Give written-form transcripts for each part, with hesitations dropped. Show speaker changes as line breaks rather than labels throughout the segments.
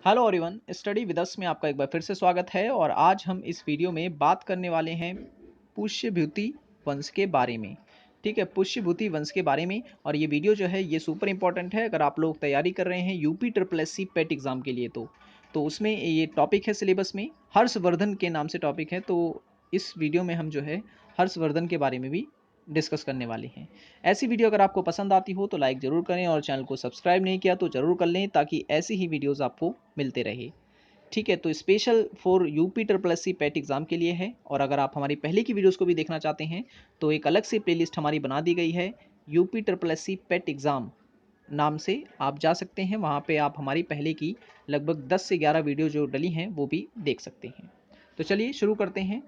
Hello everyone, study with us में आपका एक बार फिर से स्वागत है। और आज हम इस वीडियो में बात करने वाले हैं पुष्यभूति वंश के बारे में। ठीक है, पुष्यभूति वंश के बारे में। और ये वीडियो जो है ये सुपर इंपॉर्टेंट है अगर आप लोग तैयारी कर रहे हैं UP triple S C PET exam के लिए। तो उसमें ये टॉपिक है सिलेबस में, हर्षवर्धन के नाम से टॉपिक है। तो इस वीडियो में हम जो है हर्षवर्धन के बारे में भी डिस्कस करने वाले हैं। ऐसी वीडियो अगर आपको पसंद आती हो तो लाइक ज़रूर करें, और चैनल को सब्सक्राइब नहीं किया तो ज़रूर कर लें ताकि ऐसी ही वीडियोस आपको मिलते रहे। ठीक है, तो special for UP triple S C PET exam के लिए है। और अगर आप हमारी पहले की वीडियोस को भी देखना चाहते हैं तो एक अलग से प्लेलिस्ट हमारी बना दी गई है, यूपी ट्रिपल एस सी पेट एग्ज़ाम नाम से आप जा सकते हैं। वहाँ पे आप हमारी पहले की लगभग 10 से 11 वीडियो जो डली हैं वो भी देख सकते हैं। तो चलिए शुरू करते हैं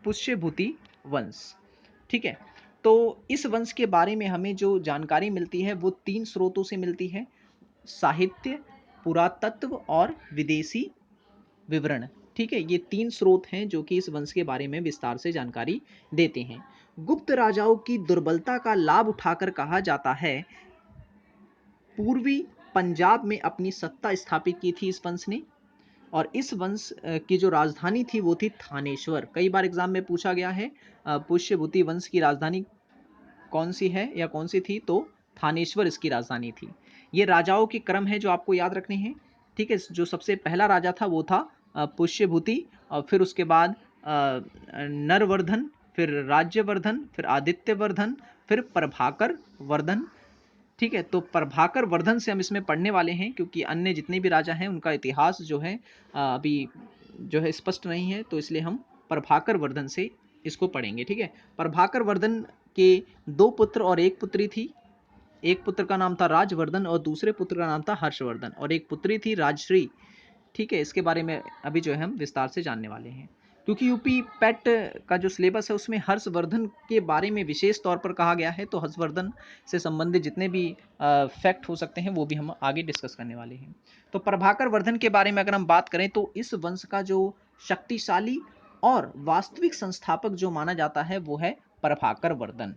पुष्यभूति वंश। ठीक है, तो इस वंश के बारे में हमें जो जानकारी मिलती है वो 3 स्रोतों से मिलती है: साहित्य, पुरातत्व और विदेशी विवरण। ठीक है, ये 3 स्रोत हैं जो कि इस वंश के बारे में विस्तार से जानकारी देते हैं। गुप्त राजाओं की दुर्बलता का लाभ उठाकर कहा जाता है पूर्वी पंजाब में अपनी सत्ता स्थापित की थी इस वंश ने। और इस वंश की जो राजधानी थी वो थी थानेश्वर। कई बार एग्जाम में पूछा गया है पुष्यभूति वंश की राजधानी कौन सी है या कौन सी थी, तो थानेश्वर इसकी राजधानी थी। ये राजाओं के क्रम है जो आपको याद रखने हैं। ठीक है, जो सबसे पहला राजा था वो था पुष्यभूति, और फिर उसके बाद नरवर्धन, फिर राज्यवर्धन, फिर आदित्यवर्धन, फिर प्रभाकर वर्धन। ठीक है, तो प्रभाकर वर्धन से हम इसमें पढ़ने वाले हैं क्योंकि अन्य जितने भी राजा हैं उनका इतिहास जो है अभी जो है स्पष्ट नहीं है, तो इसलिए हम प्रभाकर वर्धन से इसको पढ़ेंगे। ठीक है, प्रभाकर वर्धन के 2 पुत्र और 1 पुत्री थी। एक पुत्र का नाम था राजवर्धन और दूसरे पुत्र का नाम था हर्षवर्धन, और एक पुत्री थी राजश्री। ठीक है, इसके बारे में अभी जो है हम विस्तार से जानने वाले हैं क्योंकि यूपी पेट का जो सिलेबस है उसमें हर्षवर्धन के बारे में विशेष तौर पर कहा गया है। तो हर्षवर्धन से संबंधित जितने भी फैक्ट हो सकते हैं वो भी हम आगे डिस्कस करने वाले हैं। तो प्रभाकर वर्धन के बारे में अगर हम बात करें तो इस वंश का जो शक्तिशाली और वास्तविक संस्थापक जो माना जाता है वो है प्रभाकर वर्धन।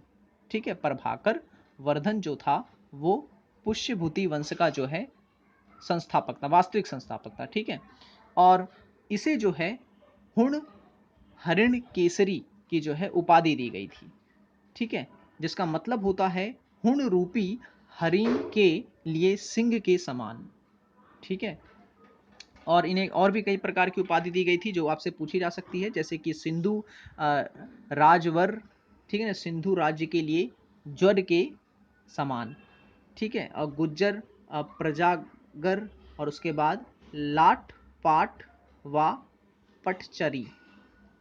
ठीक है, प्रभाकर वर्धन जो था वो पुष्यभूति वंश का जो है संस्थापक था, वास्तविक संस्थापक था। ठीक है, और इसे जो है हुण हरिण केसरी की जो है उपाधि दी गई थी। ठीक है, जिसका मतलब होता है हुण रूपी हरिण के लिए सिंह के समान। ठीक है, और इन्हें और भी कई प्रकार की उपाधि दी गई थी जो आपसे पूछी जा सकती है, जैसे कि सिंधु राजवर। ठीक है ना, सिंधु राज्य के लिए ज्वर के समान। ठीक है, और गुज्जर प्रजागर, और उसके बाद लाट पाट व पटचरी।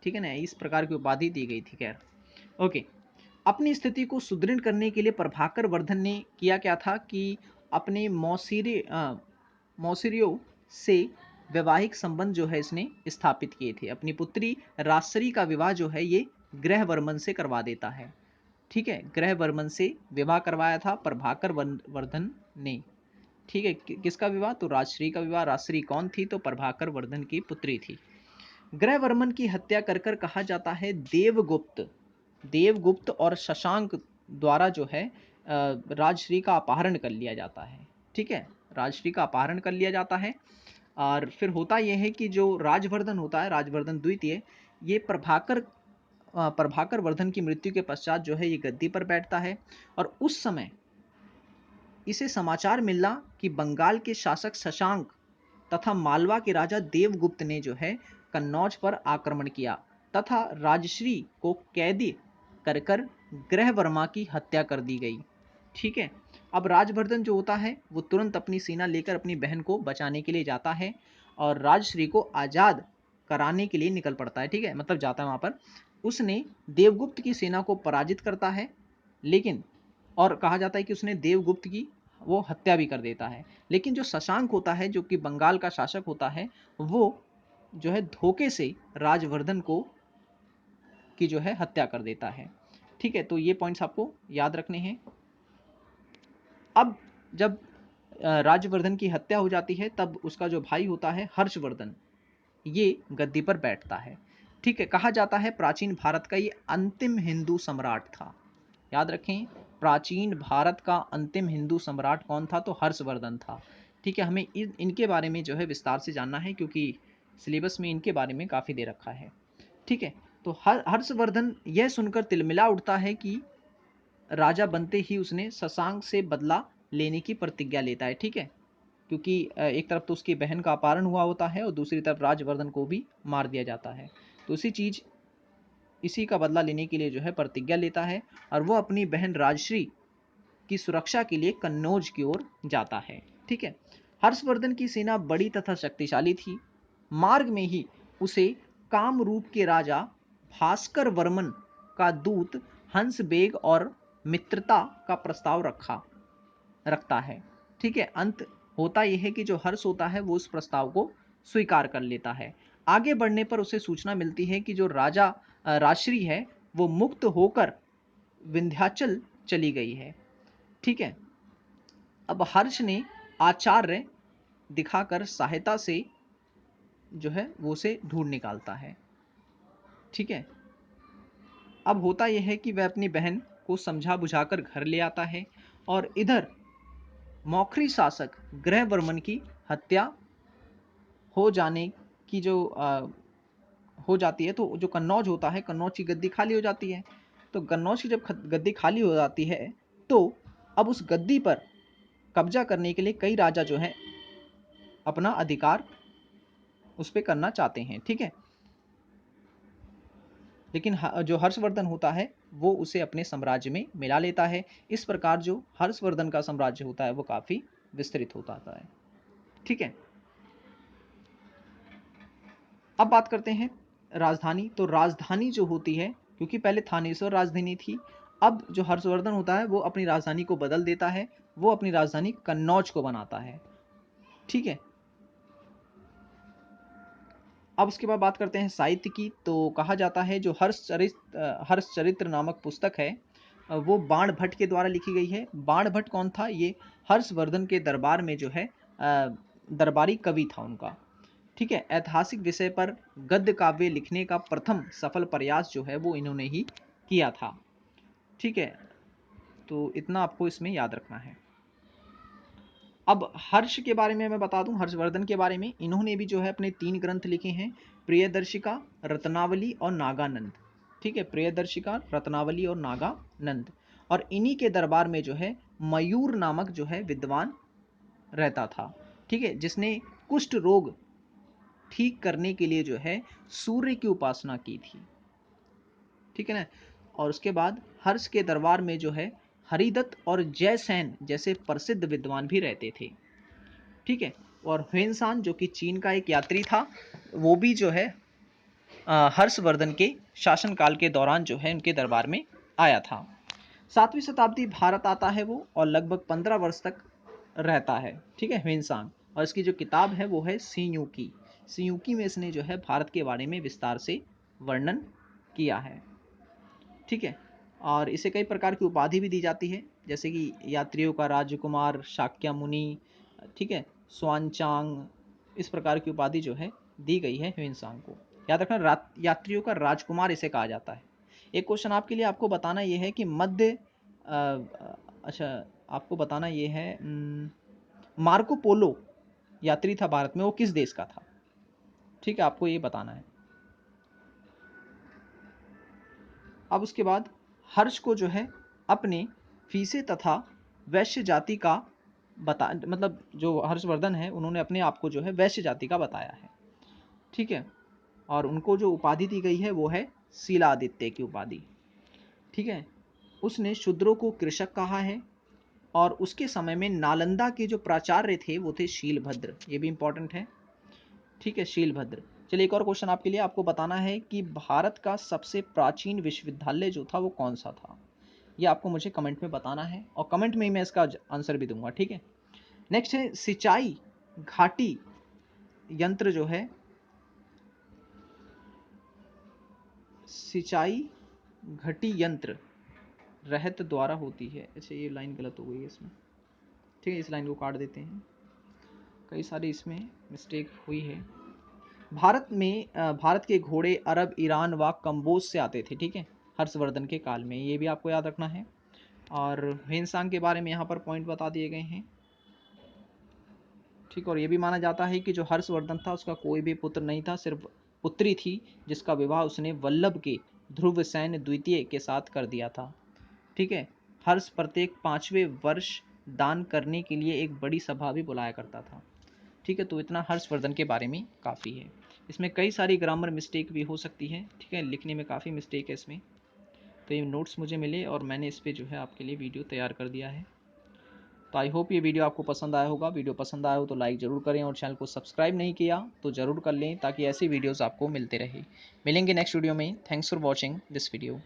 ठीक है ना, इस प्रकार की उपाधि दी गई थी। खैर, ओके, अपनी स्थिति को सुदृढ़ करने के लिए प्रभाकर वर्धन ने किया क्या था कि अपने मौसिरियों से वैवाहिक संबंध जो है इसने स्थापित किए थे। अपनी पुत्री राजश्री का विवाह जो है ये ग्रहवर्मन से करवा देता है। ठीक है, ग्रहवर्मन से विवाह करवाया था प्रभाकर वर्धन ने। ठीक है, किसका विवाह? तो राजश्री का विवाह। राजश्री कौन थी? तो प्रभाकर वर्धन की पुत्री थी। ग्रहवर्मन की हत्या कर कर कहा जाता है देवगुप्त और शशांक द्वारा जो है राजश्री का अपहरण कर लिया जाता है। ठीक है, राजश्री का अपहरण कर लिया जाता है। और फिर होता यह है कि जो राजवर्धन होता है, राजवर्धन द्वितीय, ये प्रभाकर वर्धन की मृत्यु के पश्चात जो है ये गद्दी पर बैठता है। और उस समय इसे समाचार मिला कि बंगाल के शासक शशांक तथा मालवा के राजा देवगुप्त ने जो है कन्नौज पर आक्रमण किया तथा राजश्री को कैदी कर कर ग्रहवर्मा की हत्या कर दी गई। ठीक है, अब राजवर्धन जो होता है वो तुरंत अपनी सेना लेकर अपनी बहन को बचाने के लिए जाता है और राजश्री को आज़ाद कराने के लिए निकल पड़ता है। ठीक है, मतलब जाता है वहाँ पर। उसने देवगुप्त की सेना को पराजित करता है, लेकिन और कहा जाता है कि उसने देवगुप्त की वो हत्या भी कर देता है। लेकिन जो शशांक होता है जो कि बंगाल का शासक होता है, वो जो है धोखे से राजवर्धन को की जो है हत्या कर देता है। ठीक है, तो ये पॉइंट्स आपको याद रखने हैं। अब जब राजवर्धन की हत्या हो जाती है तब उसका जो भाई होता है हर्षवर्धन, ये गद्दी पर बैठता है। ठीक है, कहा जाता है प्राचीन भारत का ये अंतिम हिंदू सम्राट था। याद रखें, प्राचीन भारत का अंतिम हिंदू सम्राट कौन था? तो हर्षवर्धन था। ठीक है, हमें इनके बारे में जो है विस्तार से जानना है, क्योंकि सिलेबस में इनके बारे में काफ़ी दे रखा है। ठीक है, तो हर्षवर्धन यह सुनकर तिलमिला उठता है कि राजा बनते ही उसने शशांक से बदला लेने की प्रतिज्ञा लेता है। ठीक है, क्योंकि एक तरफ तो उसकी बहन का अपहरण हुआ होता है और दूसरी तरफ राजवर्धन को भी मार दिया जाता है। तो इसी का बदला लेने के लिए जो है प्रतिज्ञा लेता है और वो अपनी बहन राजश्री की सुरक्षा के लिए कन्नौज की ओर जाता है। ठीक है, हर्षवर्धन की सेना बड़ी तथा शक्तिशाली थी। मार्ग में ही उसे कामरूप के राजा भास्कर वर्मन का दूत हंस बेग और मित्रता का प्रस्ताव रखता है। ठीक है, अंत होता यह है कि जो हर्ष होता है वो उस प्रस्ताव को स्वीकार कर लेता है। आगे बढ़ने पर उसे सूचना मिलती है कि जो राजश्री है वो मुक्त होकर विंध्याचल चली गई है। ठीक है, अब हर्ष ने आचार्य दिखाकर सहायता से जो है वो उसे ढूंढ निकालता है। ठीक है, अब होता यह है कि वह अपनी बहन को समझा बुझाकर घर ले आता है और इधर मौखरी शासक ग्रहवर्मन की हत्या हो जाने की हो जाती है, तो जो कन्नौज होता है, कन्नौज की गद्दी खाली हो जाती है। तो कन्नौज की जब गद्दी खाली हो जाती है तो अब उस गद्दी पर कब्जा करने के लिए कई राजा जो हैं अपना अधिकार उस पर करना चाहते हैं। ठीक है, लेकिन जो हर्षवर्धन होता है वो उसे अपने साम्राज्य में मिला लेता है। इस प्रकार जो हर्षवर्धन का साम्राज्य होता है वो काफी विस्तृत होता है। ठीक है, अब बात करते हैं राजधानी। तो राजधानी जो होती है, क्योंकि पहले थानेश्वर राजधानी थी, अब जो हर्षवर्धन होता है वो अपनी राजधानी को बदल देता है, वो अपनी राजधानी कन्नौज को बनाता है। ठीक है, अब उसके बाद बात करते हैं साहित्य की। तो कहा जाता है जो हर्षचरित्र नामक पुस्तक है वो बाण भट्ट के द्वारा लिखी गई है। बाण भट्ट कौन था? ये हर्षवर्धन के दरबार में जो है दरबारी कवि था उनका। ठीक है, ऐतिहासिक विषय पर गद्य काव्य लिखने का प्रथम सफल प्रयास जो है वो इन्होंने ही किया था। ठीक है, तो इतना आपको इसमें याद रखना है। अब हर्ष के बारे में मैं बता दूं, हर्षवर्धन के बारे में, इन्होंने भी जो है अपने 3 ग्रंथ लिखे हैं, प्रियदर्शिका, रत्नावली और नागानंद। ठीक है, प्रियदर्शिका, रत्नावली और नागानंद। और इन्हीं के दरबार में जो है मयूर नामक जो है विद्वान रहता था। ठीक है, जिसने कुष्ठ रोग ठीक करने के लिए जो है सूर्य की उपासना की थी। ठीक है ना, और उसके बाद हर्ष के दरबार में जो है हरिदत्त और जयसेन जैसे प्रसिद्ध विद्वान भी रहते थे। ठीक है, और ह्वेनसान जो कि चीन का एक यात्री था, वो भी जो है हर्षवर्धन के शासनकाल के दौरान जो है उनके दरबार में आया था। 7वीं शताब्दी भारत आता है वो, और लगभग 15 वर्ष तक रहता है। ठीक है, ह्वेनसान, और इसकी जो किताब है वो है सियूकी। सियूकी में इसने जो है भारत के बारे में विस्तार से वर्णन किया है। ठीक है, और इसे कई प्रकार की उपाधि भी दी जाती है, जैसे कि यात्रियों का राजकुमार, शाक्यमुनि, ठीक है, स्वानचांग, इस प्रकार की उपाधि जो है दी गई है ह्वेनसांग को। याद रखना, यात्रियों का राजकुमार इसे कहा जाता है। एक क्वेश्चन आपके लिए आपको बताना ये है कि अच्छा, आपको बताना ये है मार्को पोलो यात्री था भारत में, वो किस देश का था? ठीक है, आपको ये बताना है। अब उसके बाद हर्ष को जो है अपने फीसे तथा वैश्य जाति का मतलब जो हर्षवर्धन है उन्होंने अपने आप को जो है वैश्य जाति का बताया है। ठीक है, और उनको जो उपाधि दी गई है वो है शीलादित्य की उपाधि। ठीक है, उसने शूद्रों को कृषक कहा है, और उसके समय में नालंदा के जो प्राचार्य थे वो थे शीलभद्र। ये भी इंपॉर्टेंट है। ठीक है, शीलभद्र। चलिए, एक और क्वेश्चन आपके लिए, आपको बताना है कि भारत का सबसे प्राचीन विश्वविद्यालय जो था वो कौन सा था? ये आपको मुझे कमेंट में बताना है, और कमेंट में ही मैं इसका आंसर भी दूंगा। ठीक है, नेक्स्ट है सिंचाई घाटी यंत्र जो है, सिंचाई घटी यंत्र रहत द्वारा होती है। अच्छा, ये लाइन गलत हो गई है इसमें। ठीक है, इस लाइन को काट देते हैं, कई सारी इसमें मिस्टेक हुई है। भारत के घोड़े अरब, ईरान व कंबोज से आते थे। ठीक है, हर्षवर्धन के काल में, ये भी आपको याद रखना है। और ह्वेनसांग के बारे में यहाँ पर पॉइंट बता दिए गए हैं। ठीक, और ये भी माना जाता है कि जो हर्षवर्धन था उसका कोई भी पुत्र नहीं था, सिर्फ पुत्री थी जिसका विवाह उसने वल्लभ के ध्रुवसेन द्वितीय के साथ कर दिया था। ठीक है, हर्ष प्रत्येक 5वें वर्ष दान करने के लिए एक बड़ी सभा भी बुलाया करता था। ठीक है, तो इतना हर्षवर्धन के बारे में काफ़ी है। इसमें कई सारी ग्रामर मिस्टेक भी हो सकती है, ठीक है, लिखने में काफ़ी मिस्टेक है इसमें। तो ये नोट्स मुझे मिले और मैंने इस पर जो है आपके लिए वीडियो तैयार कर दिया है। तो आई होप ये वीडियो आपको पसंद आया होगा। वीडियो पसंद आया हो तो लाइक ज़रूर करें और चैनल को सब्सक्राइब नहीं किया तो ज़रूर कर लें ताकि ऐसी वीडियोज़ आपको मिलते रहे। मिलेंगे नेक्स्ट वीडियो में। Thanks for watching this video.